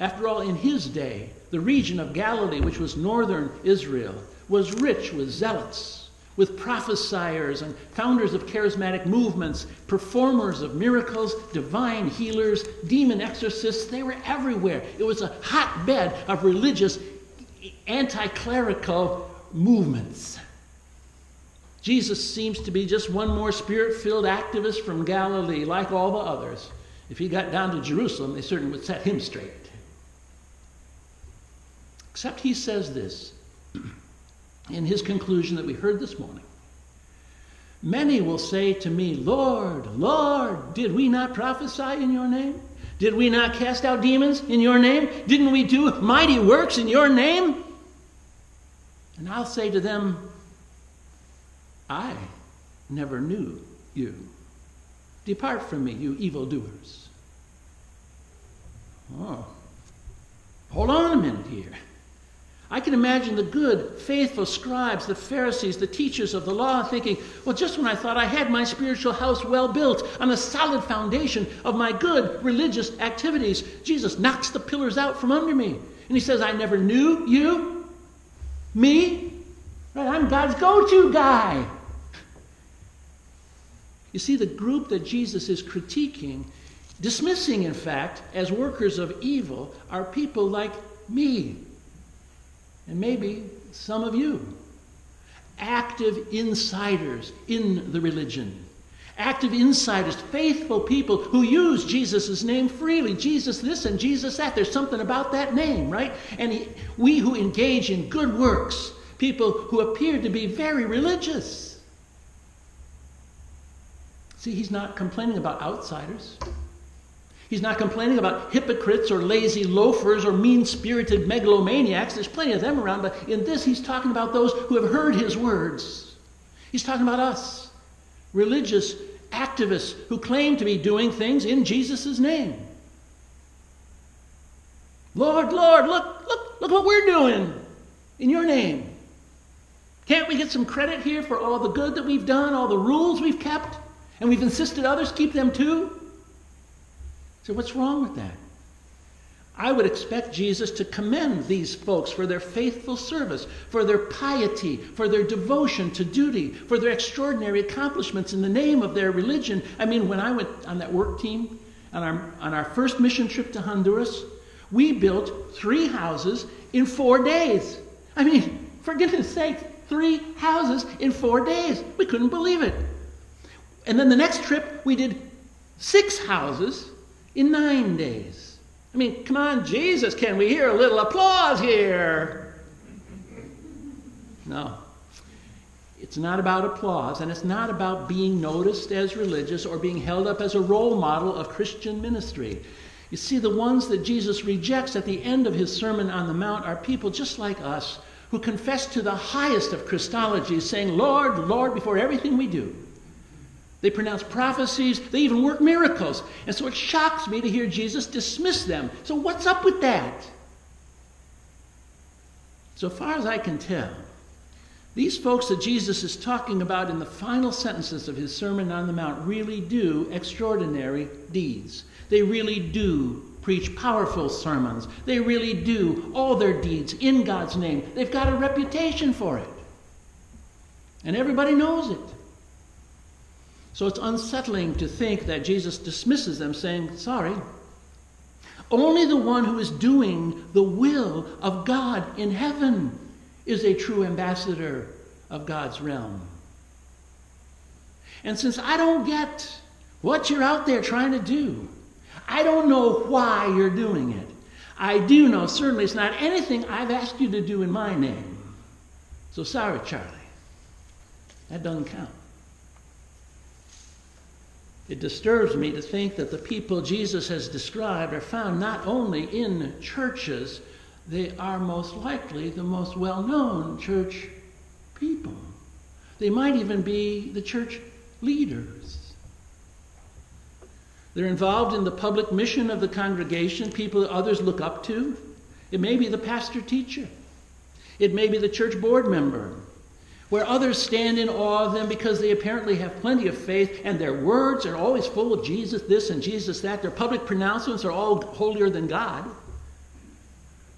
After all, in his day, the region of Galilee, which was northern Israel, was rich with zealots, with prophesiers and founders of charismatic movements, performers of miracles, divine healers, demon exorcists. They were everywhere. It was a hotbed of religious, anti-clerical movements. Jesus seems to be just one more spirit-filled activist from Galilee, like all the others. If he got down to Jerusalem, they certainly would set him straight. Except he says this in his conclusion that we heard this morning. Many will say to me, Lord, Lord, did we not prophesy in your name? Did we not cast out demons in your name? Didn't we do mighty works in your name? And I'll say to them, I never knew you. Depart from me, you evildoers. Oh, hold on a minute here. I can imagine the good, faithful scribes, the Pharisees, the teachers of the law thinking, well, just when I thought I had my spiritual house well built on a solid foundation of my good religious activities, Jesus knocks the pillars out from under me. And he says, I never knew you, me. Right, I'm God's go-to guy. You see, the group that Jesus is critiquing, dismissing, in fact, as workers of evil, are people like me. And maybe some of you, active insiders in the religion, active insiders, faithful people who use Jesus' name freely. Jesus this and Jesus that. There's something about that name, right? And we who engage in good works, people who appear to be very religious. See, he's not complaining about outsiders. He's not complaining about hypocrites or lazy loafers or mean-spirited megalomaniacs. There's plenty of them around, but in this he's talking about those who have heard his words. He's talking about us, religious activists who claim to be doing things in Jesus' name. Lord, Lord, look what we're doing in your name. Can't we get some credit here for all the good that we've done, all the rules we've kept, and we've insisted others keep them too? So what's wrong with that? I would expect Jesus to commend these folks for their faithful service, for their piety, for their devotion to duty, for their extraordinary accomplishments in the name of their religion. I mean, when I went on that work team, on our first mission trip to Honduras, we built 3 houses in 4 days. I mean, for goodness sake, 3 houses in 4 days. We couldn't believe it. And then the next trip, we did 6 houses in 9 days. I mean, come on, Jesus, can we hear a little applause here? No. It's not about applause, and it's not about being noticed as religious or being held up as a role model of Christian ministry. You see, the ones that Jesus rejects at the end of his Sermon on the Mount are people just like us who confess to the highest of Christology, saying, Lord, Lord, before everything we do. They pronounce prophecies. They even work miracles. And so it shocks me to hear Jesus dismiss them. So what's up with that? So far as I can tell, these folks that Jesus is talking about in the final sentences of his Sermon on the Mount really do extraordinary deeds. They really do preach powerful sermons. They really do all their deeds in God's name. They've got a reputation for it. And everybody knows it. So it's unsettling to think that Jesus dismisses them, saying, sorry, only the one who is doing the will of God in heaven is a true ambassador of God's realm. And since I don't get what you're out there trying to do, I don't know why you're doing it. I do know certainly it's not anything I've asked you to do in my name. So sorry, Charlie. That doesn't count. It disturbs me to think that the people Jesus has described are found not only in churches, they are most likely the most well-known church people. They might even be the church leaders. They're involved in the public mission of the congregation, people that others look up to. It may be the pastor-teacher. It may be the church board member, where others stand in awe of them because they apparently have plenty of faith and their words are always full of Jesus this and Jesus that. Their public pronouncements are all holier than God.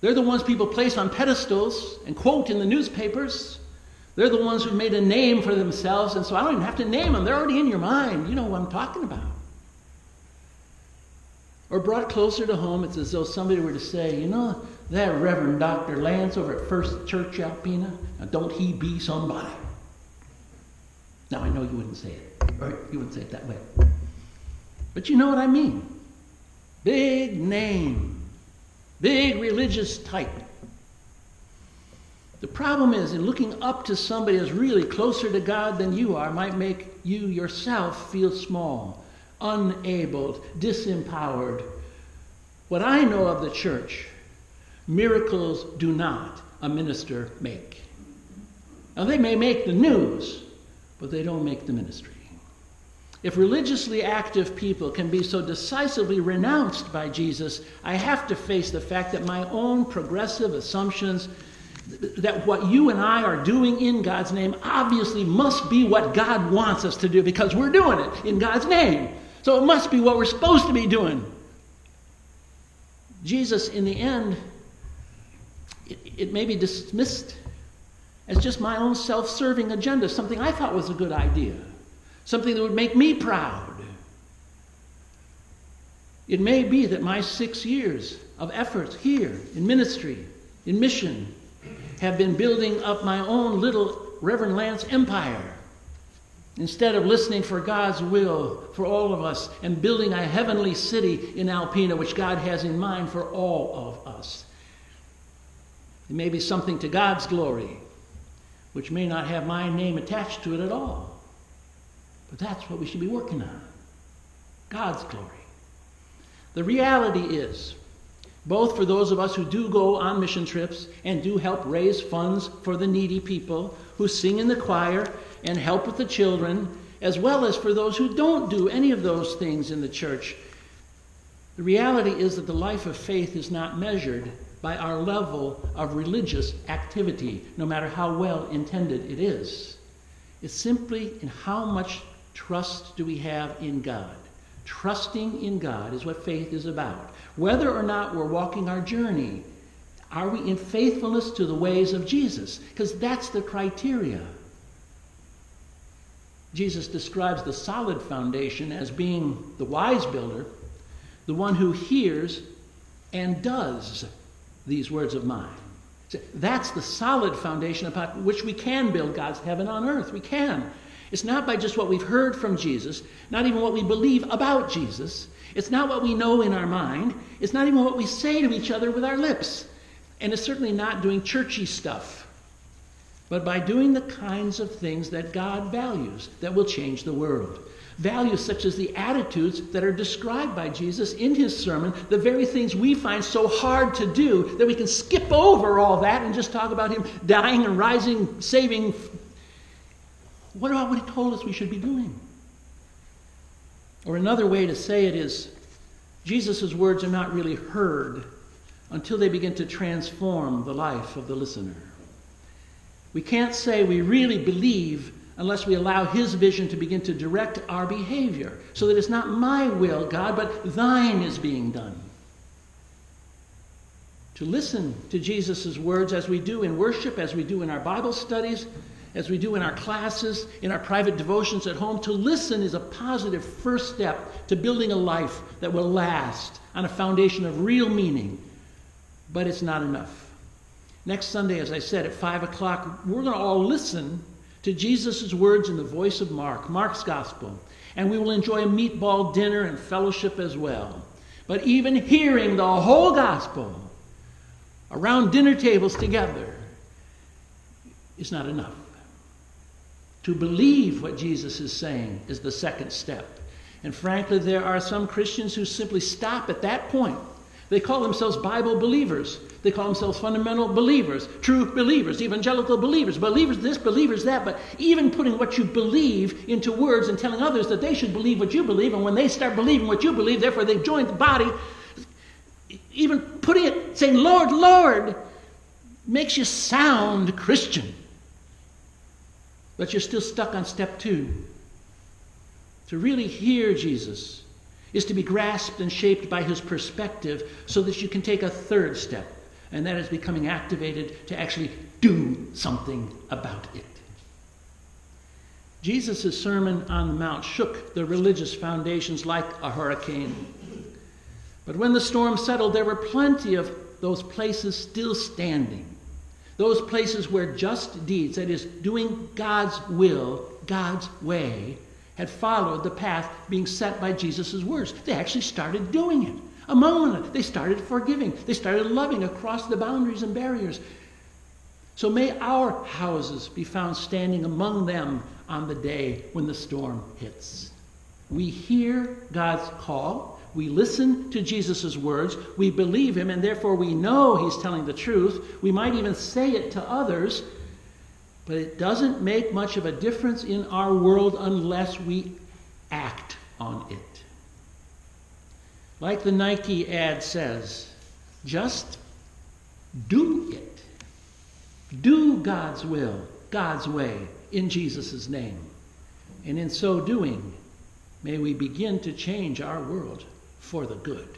They're the ones people place on pedestals and quote in the newspapers. They're the ones who've made a name for themselves, and so I don't even have to name them. They're already in your mind. You know what I'm talking about. Or brought closer to home, it's as though somebody were to say, you know, that Reverend Dr. Lance over at First Church Alpena, now don't he be somebody? Now I know you wouldn't say it, or you wouldn't say it that way. But you know what I mean. Big name, big religious type. The problem is, in looking up to somebody who's really closer to God than you are might make you yourself feel small, unable, disempowered. What I know of the church, miracles do not a minister make. Now they may make the news, but they don't make the ministry. If religiously active people can be so decisively renounced by Jesus, I have to face the fact that my own progressive assumptions that what you and I are doing in God's name obviously must be what God wants us to do, because we're doing it in God's name. So it must be what we're supposed to be doing. Jesus, in the end, it may be dismissed as just my own self-serving agenda, something I thought was a good idea, something that would make me proud. It may be that my 6 years of effort here in ministry, in mission, have been building up my own little Reverend Lance empire, instead of listening for God's will for all of us and building a heavenly city in Alpena, which God has in mind for all of us. It may be something to God's glory, which may not have my name attached to it at all. But that's what we should be working on. God's glory. The reality is, both for those of us who do go on mission trips and do help raise funds for the needy people, who sing in the choir and help with the children, as well as for those who don't do any of those things in the church, the reality is that the life of faith is not measured by our level of religious activity, no matter how well intended it is. It's simply in how much trust do we have in God. Trusting in God is what faith is about. Whether or not we're walking our journey, are we in faithfulness to the ways of Jesus? Because that's the criteria. Jesus describes the solid foundation as being the wise builder, the one who hears and does these words of mine. So that's the solid foundation upon which we can build God's heaven on earth. We can. It's not by just what we've heard from Jesus, not even what we believe about Jesus. It's not what we know in our mind. It's not even what we say to each other with our lips. And it's certainly not doing churchy stuff, but by doing the kinds of things that God values that will change the world. Values such as the attitudes that are described by Jesus in his sermon, the very things we find so hard to do that we can skip over all that and just talk about him dying and rising, saving. What about what he told us we should be doing? Or another way to say it is, Jesus' words are not really heard until they begin to transform the life of the listener. We can't say we really believe unless we allow his vision to begin to direct our behavior, so that it's not my will, God, but thine is being done. To listen to Jesus' words as we do in worship, as we do in our Bible studies, as we do in our classes, in our private devotions at home, to listen is a positive first step to building a life that will last on a foundation of real meaning. But it's not enough. Next Sunday, as I said, at 5 o'clock, we're going to all listen to Jesus' words in the voice of Mark, Mark's gospel. And we will enjoy a meatball dinner and fellowship as well. But even hearing the whole gospel around dinner tables together is not enough. To believe what Jesus is saying is the second step. And frankly, there are some Christians who simply stop at that point. They call themselves Bible believers. They call themselves fundamental believers, true believers, evangelical believers, believers this, believers that. But even putting what you believe into words and telling others that they should believe what you believe, and when they start believing what you believe, therefore they've joined the body, even putting it, saying, Lord, Lord, makes you sound Christian. But you're still stuck on step 2. To really hear Jesus is to be grasped and shaped by his perspective so that you can take a third step. And that is becoming activated to actually do something about it. Jesus' Sermon on the Mount shook the religious foundations like a hurricane. But when the storm settled, there were plenty of those places still standing. Those places where just deeds, that is, doing God's will, God's way, had followed the path being set by Jesus' words. They actually started doing it. Among them, they started forgiving. They started loving across the boundaries and barriers. So may our houses be found standing among them on the day when the storm hits. We hear God's call. We listen to Jesus' words. We believe him, and therefore we know he's telling the truth. We might even say it to others, but it doesn't make much of a difference in our world unless we act on it. Like the Nike ad says, just do it. Do God's will, God's way, in Jesus' name. And in so doing, may we begin to change our world for the good.